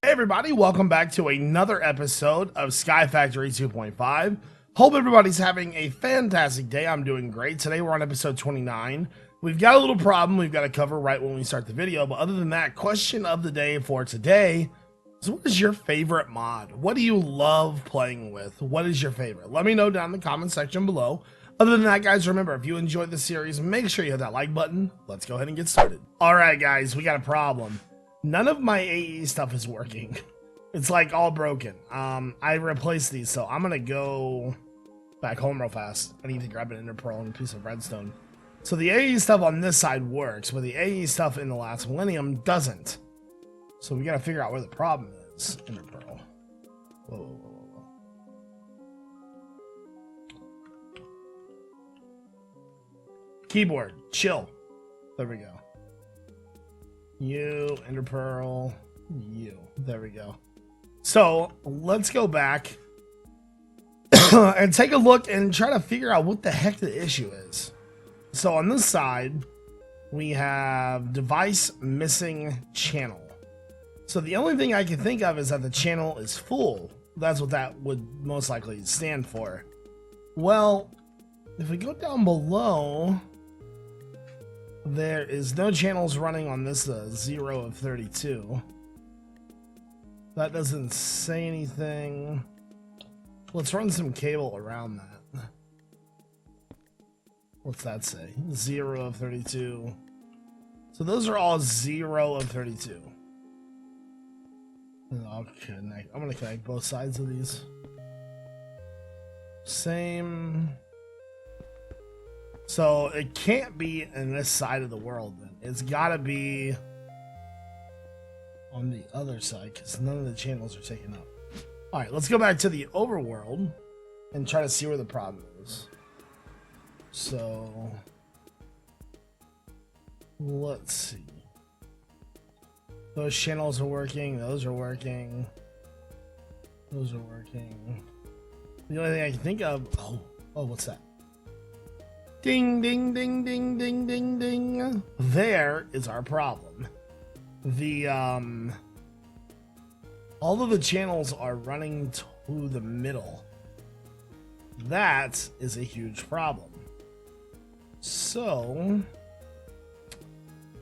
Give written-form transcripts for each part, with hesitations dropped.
Hey everybody, welcome back to another episode of Sky Factory 2.5. Hope everybody's having a fantastic day. I'm doing great. Today we're on episode 29. We've got a little problem we've got to cover right when we start the video, but other than that, question of the day for today is, what is your favorite mod? What do you love playing with? What is your favorite? Let me know down in the comment section below. Other than that, guys, remember, if you enjoyed the series, make sure you hit that like button. Let's go ahead and get started. Alright guys, we got a problem. None of my AE stuff is working. It's like all broken. I replaced these, so I'm gonna go back home real fast. I need to grab an ender pearl and a piece of redstone. So the AE stuff on this side works, but the AE stuff in the last millennium doesn't. So we gotta figure out where the problem is. Ender pearl. Whoa, whoa, whoa, whoa. Keyboard, chill. There we go. You, ender pearl, you. There we go. So let's go back and take a look and try to figure out what the heck the issue is. So on this side, we have device missing channel. So the only thing I can think of is that the channel is full. That's what that would most likely stand for. Well, if we go down below, there is no channels running on this 0 of 32. That doesn't say anything. Let's run some cable around that. What's that say? 0 of 32. So those are all 0 of 32. And I'll connect. I'm gonna connect both sides of these. Same. So it can't be in this side of the world then. It's gotta be on the other side because none of the channels are taken up. Alright, let's go back to the overworld and try to see where the problem is. So let's see. Those channels are working, those are working. Those are working. The only thing I can think of, oh, what's that? Ding, ding, ding, ding, ding, ding, ding. There is our problem. The, all of the channels are running to the middle. That is a huge problem. So,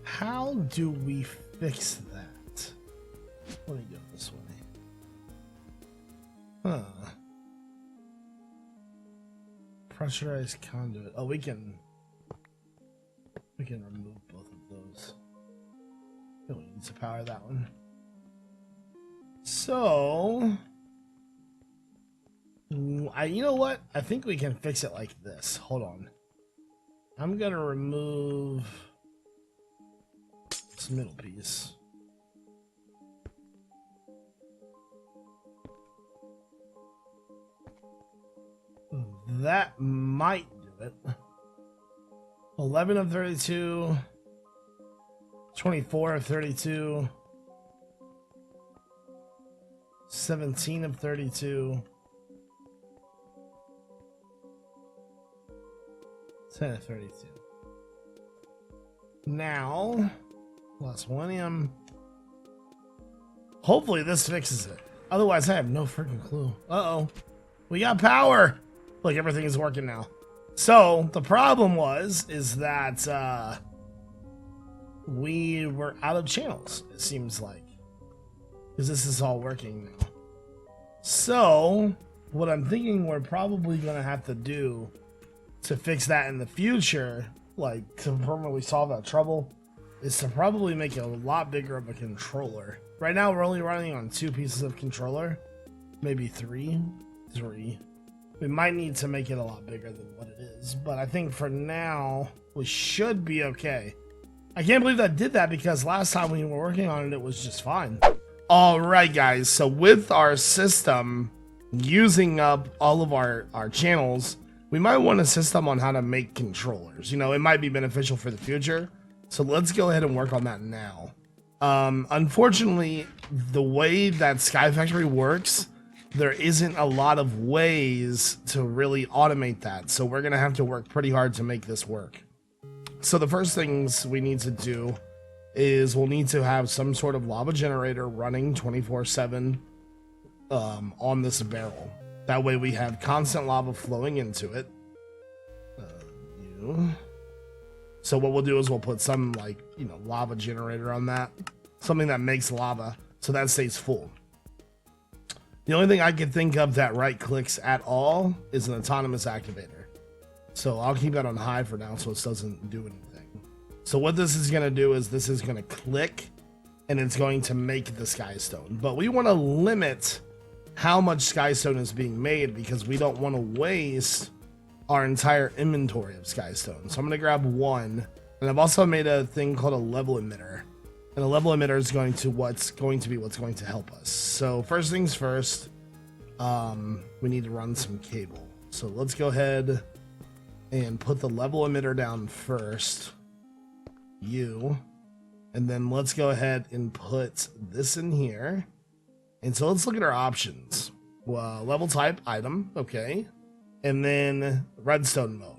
how do we fix that? Let me go this way. Huh. Pressurized conduit. Oh, we can remove both of those. Oh, we need to power that one. So, you know what? I think we can fix it like this. Hold on. I'm gonna remove this middle piece. That might do it. 11 of 32. 24 of 32. 17 of 32. 10 of 32. Now, last millennium. Hopefully this fixes it. Otherwise, I have no freaking clue. Uh-oh. We got power! Look, everything is working now. So, the problem is that, we were out of channels, it seems like. Because this is all working now. So, what I'm thinking we're probably going to have to do to fix that in the future, like to permanently solve that trouble, is to probably make it a lot bigger of a controller. Right now, we're only running on 2 pieces of controller. Maybe 3. We might need to make it a lot bigger than what it is, but I think for now, we should be okay. I can't believe that did that because last time we were working on it, it was just fine. Alright guys, so with our system using up all of our channels, we might want a system on how to make controllers. You know, it might be beneficial for the future, so let's go ahead and work on that now. Unfortunately, the way that Sky Factory works, there isn't a lot of ways to really automate that, so we're gonna have to work pretty hard to make this work. So the first things we need to do is we'll need to have some sort of lava generator running 24/7 on this barrel. That way we have constant lava flowing into it. So what we'll do is we'll put some, like, you know, lava generator on that. Something that makes lava, so that stays full. The only thing I can think of that right clicks at all is an autonomous activator. So I'll keep that on high for now so it doesn't do anything. So what this is going to do is this is going to click and it's going to make the skystone. But we want to limit how much skystone is being made because we don't want to waste our entire inventory of skystone. So I'm going to grab one, and I've also made a thing called a level emitter. And a level emitter is going to what's going to help us. So first things first, we need to run some cable. So let's go ahead and put the level emitter down first. And then let's go ahead and put this in here. And so let's look at our options. Well, level type, item, okay. And then redstone mode.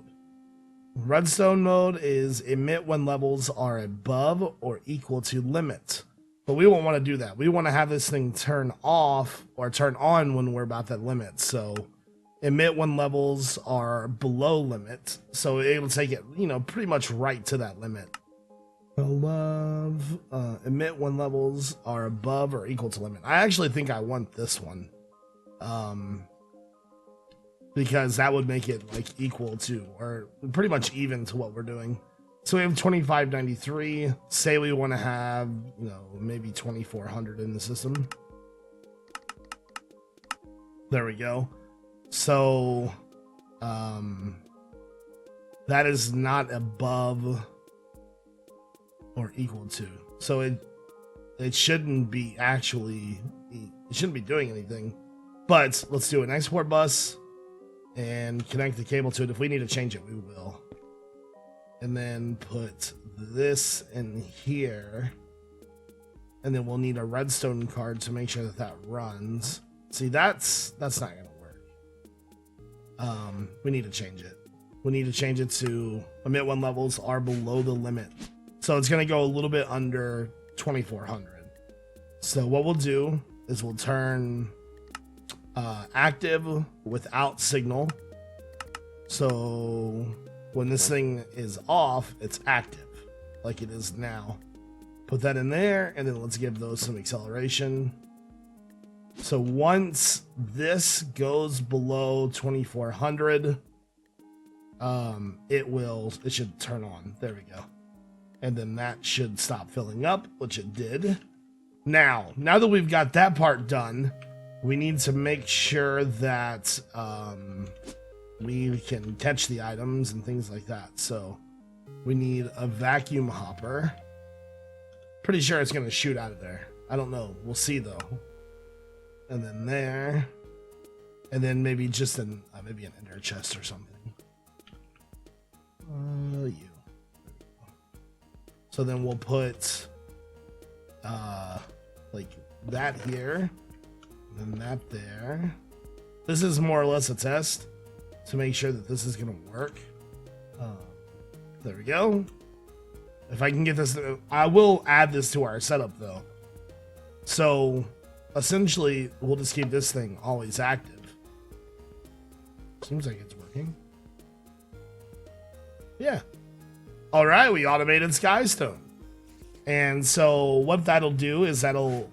Redstone mode is emit when levels are above or equal to limit. But we won't want to do that. We want to have this thing turn off or turn on when we're about that limit. So emit when levels are below limit. So it'll take it, you know, pretty much right to that limit. Emit when levels are above or equal to limit. I actually think I want this one. Because that would make it like equal to or pretty much even to what we're doing. So we have 2593. Say we want to have, you know, maybe 2400 in the system. There we go. So that is not above or equal to. So it shouldn't be actually, it shouldn't be doing anything. But let's do an export bus and connect the cable to it. If we need to change it, we will. And then put this in here. And then we'll need a redstone card to make sure that that runs. See, that's not gonna work. We need to change it. We need to change it to emit when levels are below the limit. So it's gonna go a little bit under 2400. So what we'll do is we'll turn active without signal. So when this thing is off, it's active like it is now. Put that in there, and then let's give those some acceleration. So once this goes below 2400, it should turn on. There we go. And then that should stop filling up, which it did. Now that we've got that part done, we need to make sure that we can catch the items and things like that. So we need a vacuum hopper. Pretty sure it's going to shoot out of there. I don't know. We'll see, though. And then there. And then maybe just maybe an ender chest or something. So then we'll put like that here. And that there. This is more or less a test to make sure that this is going to work. There we go. If I can get this, I will add this to our setup though. So essentially, we'll just keep this thing always active. Seems like it's working. Yeah. All right, we automated Skystone. And so what that'll do is that'll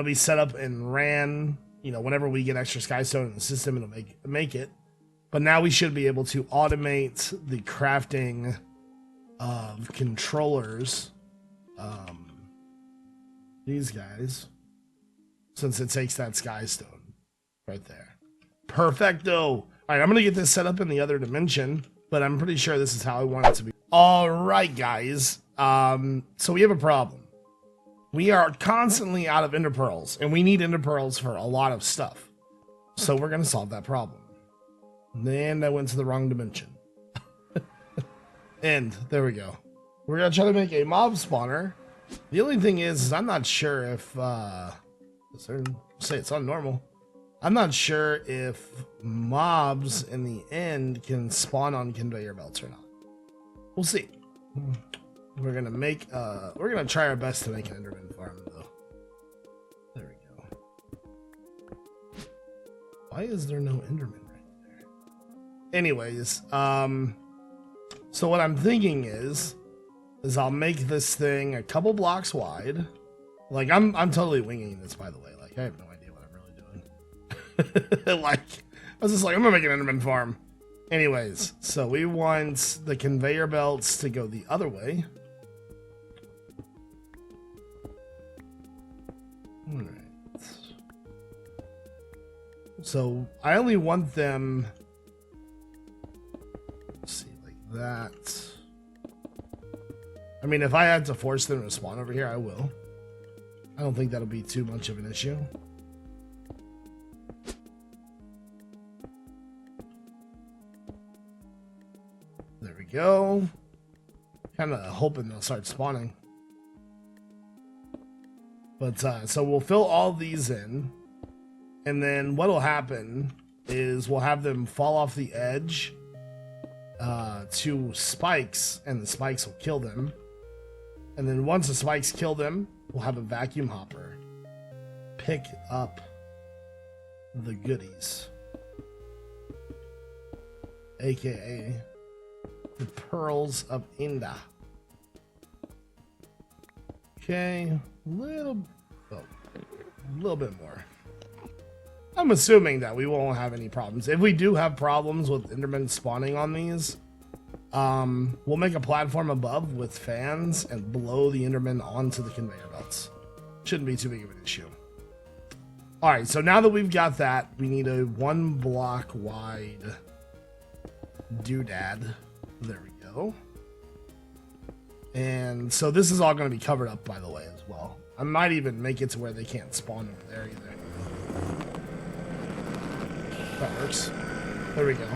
be set up and ran, you know, whenever we get extra Skystone in the system, it'll make it. But now we should be able to automate the crafting of controllers, these guys, since it takes that Skystone right there. Perfecto. All right, I'm going to get this set up in the other dimension, but I'm pretty sure this is how I want it to be. All right, guys. So we have a problem. We are constantly out of ender pearls, and we need ender pearls for a lot of stuff. So we're going to solve that problem. And I went to the wrong dimension. And there we go. We're going to try to make a mob spawner. The only thing is I'm not sure if, say it's on normal. I'm not sure if mobs in the end can spawn on conveyor belts or not. We'll see. We're gonna try our best to make an Enderman farm though. There we go. Why is there no Enderman right there? Anyways, so what I'm thinking is I'll make this thing a couple blocks wide. Like I'm totally winging this, by the way. Like I have no idea what I'm really doing. Like I was just like, I'm gonna make an Enderman farm. Anyways, so we want the conveyor belts to go the other way. All right. So I only want them, let's see, like that. I mean, if I had to force them to spawn over here, I will. I don't think that'll be too much of an issue. There we go. Kind of hoping they'll start spawning. But, so we'll fill all these in. And then what'll happen is we'll have them fall off the edge to spikes, and the spikes will kill them. And then once the spikes kill them, we'll have a vacuum hopper pick up the goodies, aka the pearls of Inda. Okay, a little bit more. I'm assuming that we won't have any problems. If we do have problems with Endermen spawning on these, we'll make a platform above with fans and blow the Endermen onto the conveyor belts. Shouldn't be too big of an issue. All right, so now that we've got that, we need a 1 block wide doodad. There we go. And so this is all going to be covered up, by the way, as well. I might even make it to where they can't spawn over there either. That works. There we go.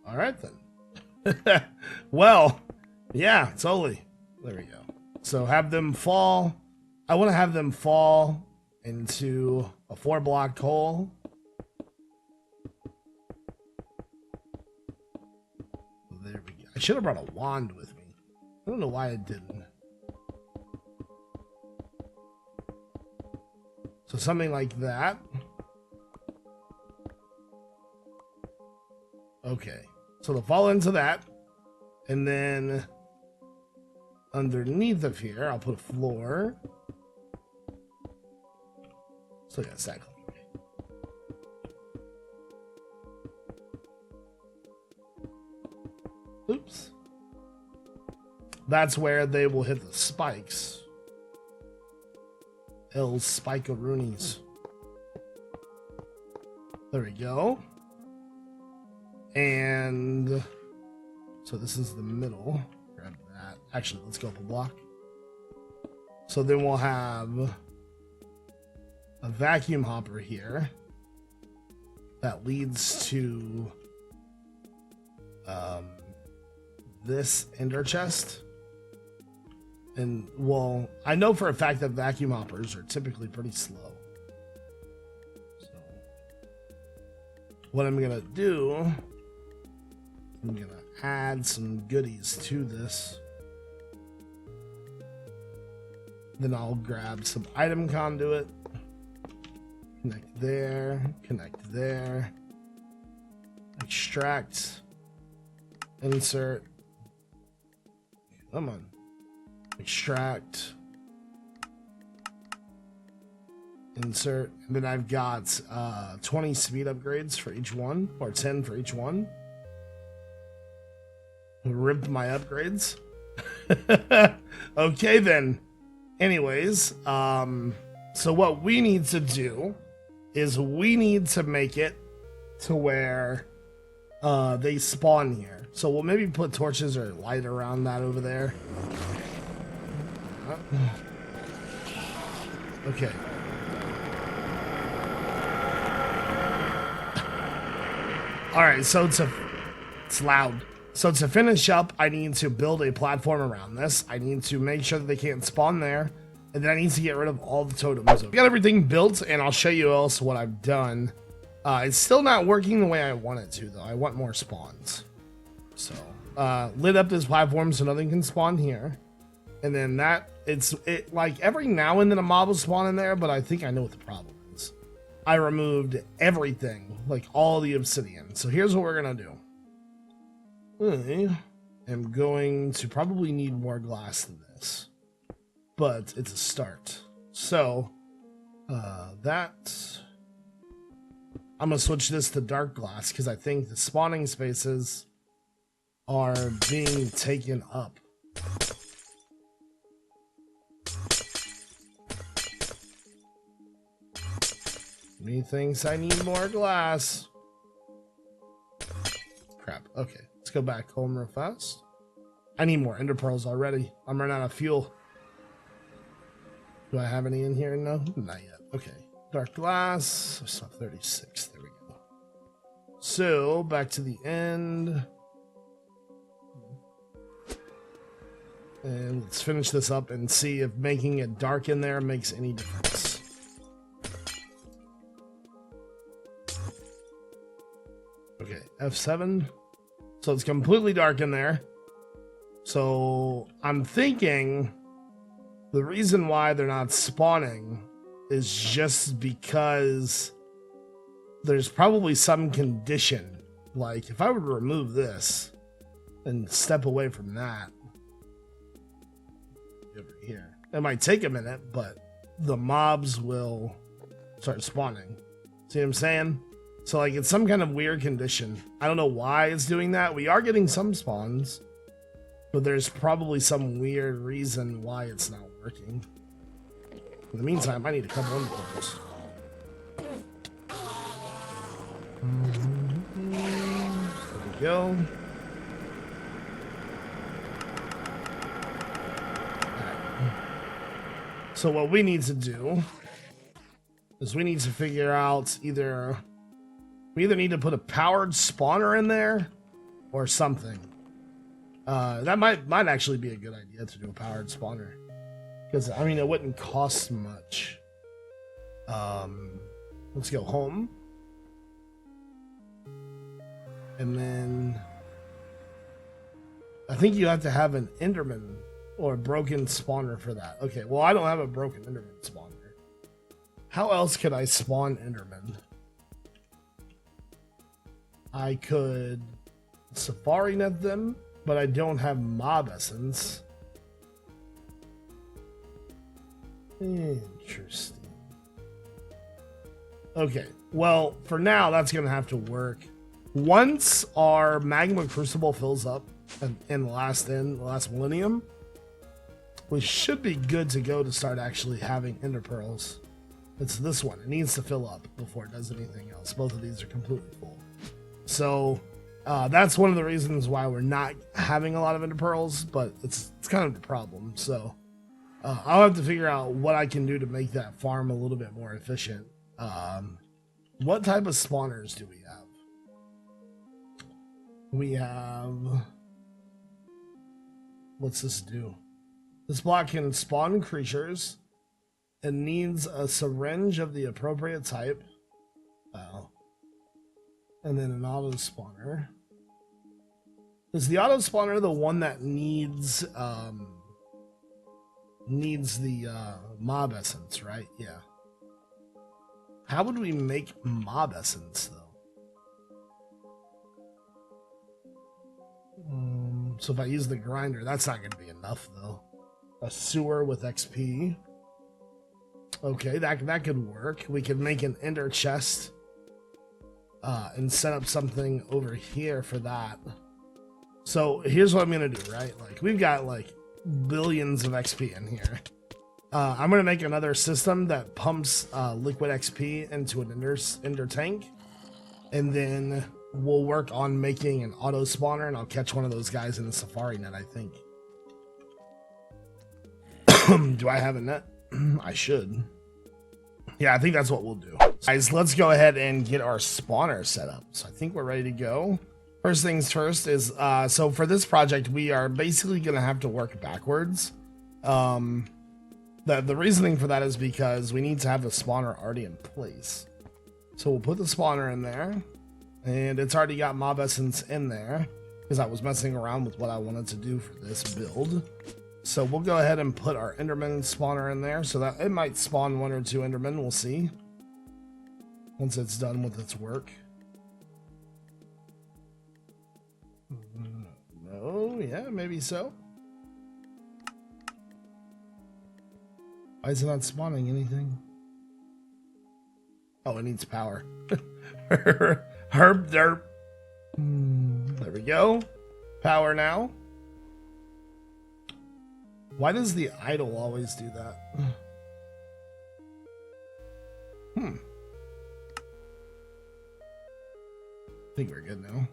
All right, then. Well, yeah, totally. There we go. So have them fall. I want to have them fall into a 4 block hole. There we go. I should have brought a wand with me. I don't know why I didn't. So something like that. Okay. So they'll fall into that. And then underneath of here, I'll put a floor. Still got a stack. Oops. That's where they will hit the spikes. El Spike-a-roonies. There we go. And so this is the middle. Grab that. Actually, let's go up a block. So then we'll have a vacuum hopper here that leads to this ender chest. And, well, I know for a fact that vacuum hoppers are typically pretty slow. So, what I'm going to do, I'm going to add some goodies to this. Then I'll grab some item conduit. Connect there. Extract. Insert. Come on. Extract, insert, and then I've got 20 speed upgrades for each one, or 10 for each one. Ripped my upgrades. Okay then. Anyways, so what we need to do is we need to make it to where they spawn here. So we'll maybe put torches or light around that over there. Okay. All right, so it's loud. So to finish up, I need to build a platform around this. I need to make sure that they can't spawn there. And then I need to get rid of all the totems. We got everything built, and I'll show you else what I've done. It's still not working the way I want it to, though. I want more spawns. So, lit up this platform so nothing can spawn here. And then like every now and then a mob will spawn in there, but I think I know what the problem is. I removed everything, like all the obsidian. So here's what we're gonna do. I am going to probably need more glass than this, but it's a start. So, I'm gonna switch this to dark glass because I think the spawning spaces are being taken up. Me thinks I need more glass. Crap. Okay, let's go back home real fast. I need more ender pearls already. I'm running out of fuel. Do I have any in here? No, not yet. Okay, dark glass. I saw 36. There we go. So back to the end. And let's finish this up and see if making it dark in there makes any difference. Okay, F7. So it's completely dark in there. So I'm thinking the reason why they're not spawning is just because there's probably some condition. Like if I would remove this and step away from that over here, it might take a minute, but the mobs will start spawning. See what I'm saying? So like it's some kind of weird condition. I don't know why it's doing that. We are getting some spawns, but there's probably some weird reason why it's not working. In the meantime, I need a couple of those. There we go. So what we need to do is we need to figure out we either need to put a powered spawner in there or something. That might actually be a good idea to do a powered spawner. Because, I mean, it wouldn't cost much. Let's go home. And then I think you have to have an Enderman or a broken spawner for that. Okay, well, I don't have a broken Enderman spawner. How else could I spawn Enderman? I could safari net them, but I don't have mob essence. Interesting. Okay, well, for now, that's going to have to work. Once our magma crucible fills up in the last millennium, we should be good to go to start actually having ender pearls. It's this one. It needs to fill up before it does anything else. Both of these are completely full. So that's one of the reasons why we're not having a lot of ender pearls, but it's kind of the problem. So I'll have to figure out what I can do to make that farm a little bit more efficient. What type of spawners do we have? We have... What's this do? This block can spawn creatures. It needs a syringe of the appropriate type. Oh. And then an auto spawner. Is the auto spawner the one that needs the mob essence, right? Yeah. How would we make mob essence though? So if I use the grinder, that's not going to be enough though. A sewer with XP. Okay, that could work. We could make an ender chest and set up something over here for that. So here's what I'm gonna do, right? Like we've got like billions of XP in here. I'm gonna make another system that pumps liquid XP into an ender tank, and then we'll work on making an auto spawner, and I'll catch one of those guys in the safari net, I think. Do I have a net? I should. Yeah, I think that's what we'll do. Guys, let's go ahead and get our spawner set up. So I think we're ready to go. First things first is, so for this project, we are basically going to have to work backwards. The reasoning for that is because we need to have the spawner already in place. So we'll put the spawner in there, and it's already got mob essence in there because I was messing around with what I wanted to do for this build. So we'll go ahead and put our Enderman spawner in there so that it might spawn 1 or 2 Endermen. We'll see once it's done with its work. No, yeah, maybe so. Why is it not spawning anything? Oh, it needs power. Herb derp. There we go. Power now. Why does the idle always do that? I think we're good now.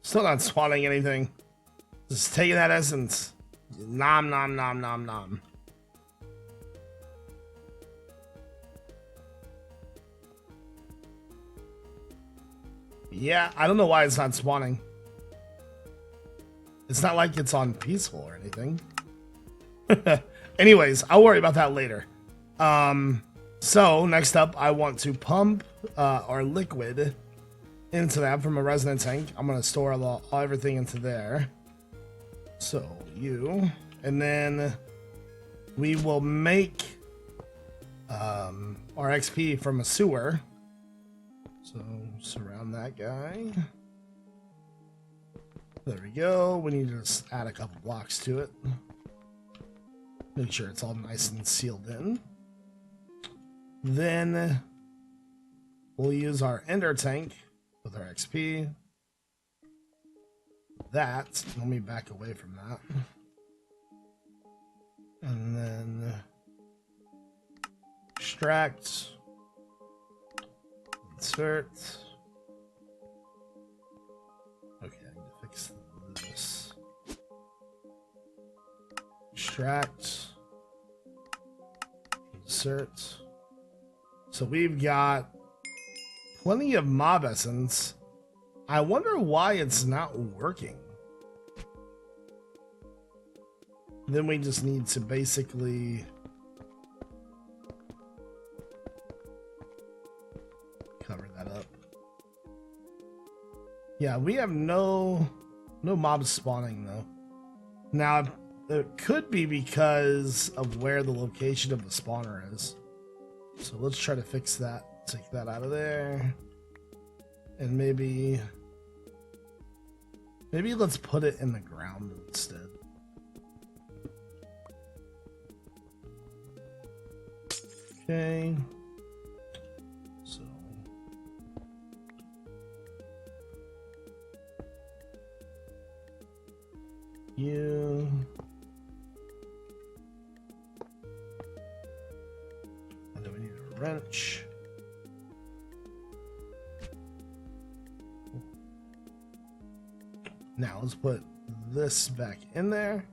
Still not spawning anything. Just taking that essence. Nom nom nom nom nom. Yeah, I don't know why it's not spawning. It's not like it's on peaceful or anything. Anyways, I'll worry about that later. So next up, I want to pump our liquid into that from a resonant tank. I'm gonna store everything into there. So and then we will make our XP from a sewer. So surround that guy. There we go. We need to just add a couple blocks to it. Make sure it's all nice and sealed in. Then we'll use our ender tank with our XP. Let me back away from that. And then extract, insert. Okay, I need to fix this. Extract, insert. So we've got plenty of mob essence. I wonder why it's not working. Then we just need to basically cover that up. Yeah, we have no mobs spawning though. Now it could be because of where the location of the spawner is. So let's try to fix that. Take that out of there. And maybe let's put it in the ground instead. Okay. So you and then we need a wrench. Now let's put this back in there.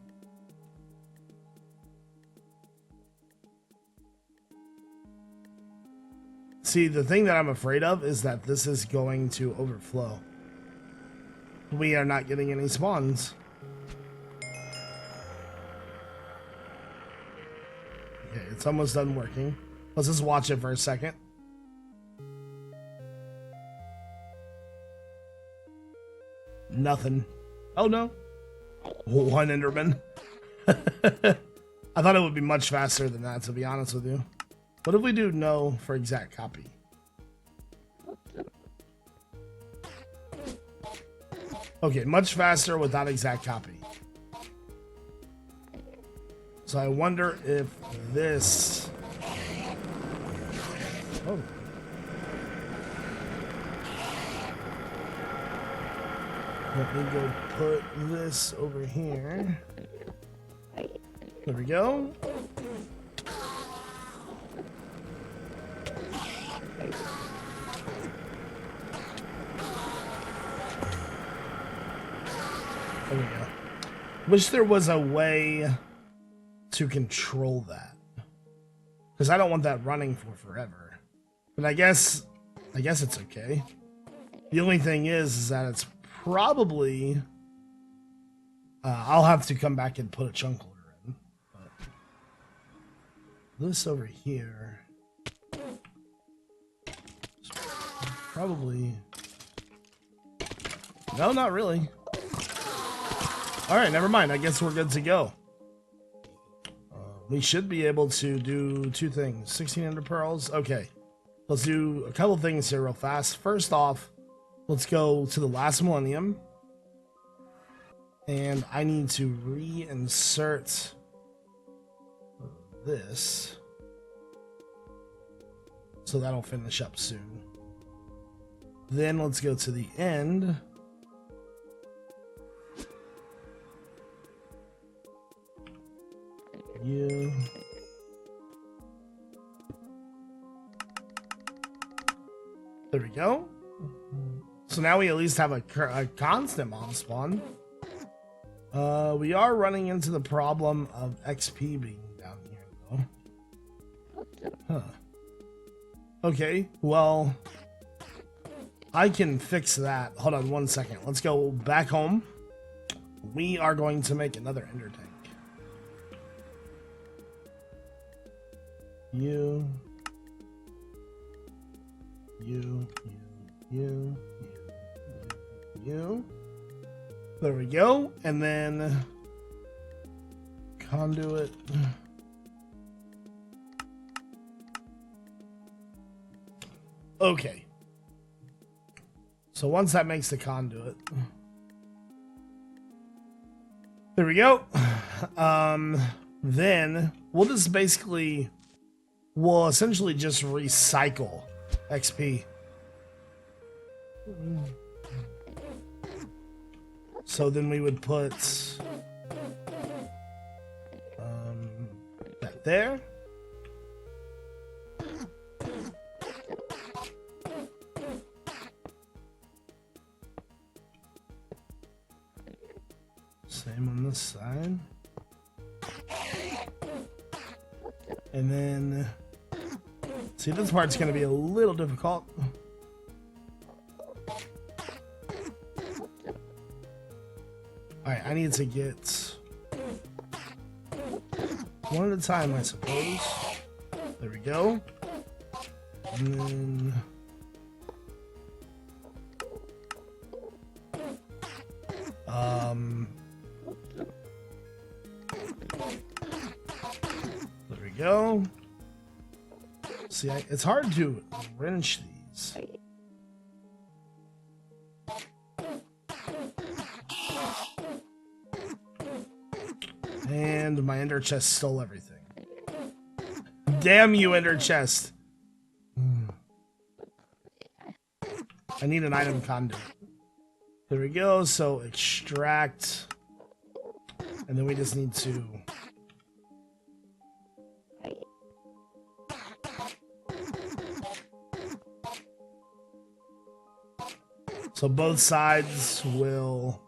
See, the thing that I'm afraid of is that this is going to overflow. We are not getting any spawns. Okay, it's almost done working. Let's just watch it for a second. Nothing. Oh no. One Enderman. I thought it would be much faster than that, to be honest with you. What if we do no for exact copy? Okay, much faster without exact copy. So I wonder if this... Oh. Let me go put this over here. There we go. There we go. Wish there was a way to control that, because I don't want that running for forever. But I guess it's okay. The only thing is that it's probably I'll have to come back and put a chunk holder in. But this over here. probably... No, not really. Alright, never mind. I guess we're good to go. We should be able to do two things. 1600 pearls. Okay. Let's do a couple things here real fast. First off, let's go to the last millennium. And I need to reinsert this. So that'll finish up soon. Then let's go to the end. You. There we go. So now we at least have a constant mob spawn. We are running into the problem of XP being down here, though. Huh. Okay, well, I can fix that. Hold on 1 second. Let's go back home. We are going to make another ender tank. You. There we go. And then conduit. Okay. So once that makes the conduit. There we go. Then we'll just basically, we'll essentially just recycle XP. So then we would put that there. Same on this side. And then, see, this part's going to be a little difficult. Alright, I need to get one at a time, I suppose. There we go. And then... there we go. See, it's hard to wrench these. And my ender chest stole everything. Damn you, ender chest. I need an item conduit. There we go. So extract. And then we just need to... So both sides will...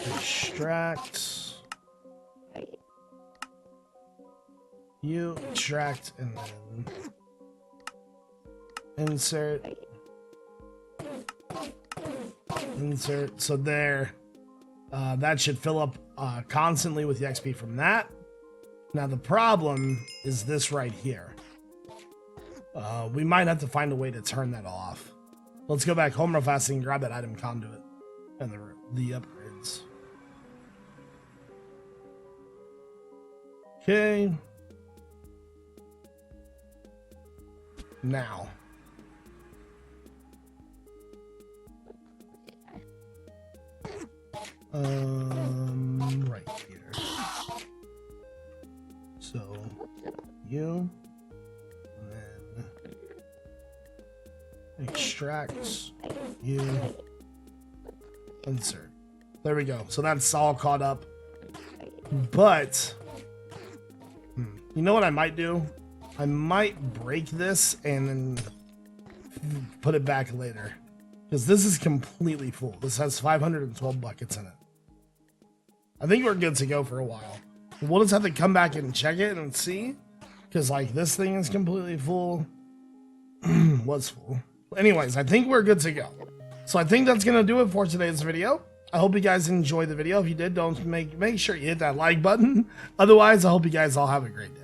extract. You extract and then insert. Insert. So there. That should fill up constantly with the XP from that. Now the problem is this right here. We might have to find a way to turn that off. Let's go back home real fast and grab that item conduit and the upgrades. Okay. Now. Right here. So, you, and then extract, you, insert. There we go. So that's all caught up. But, you know what I might do? I might break this and then put it back later. Because this is completely full. This has 512 buckets in it. I think we're good to go for a while. We'll just have to come back and check it and see. Because, like, this thing is completely full. Was full. Anyways, I think we're good to go. So I think that's going to do it for today's video. I hope you guys enjoyed the video. If you did, don't make sure you hit that like button. Otherwise, I hope you guys all have a great day.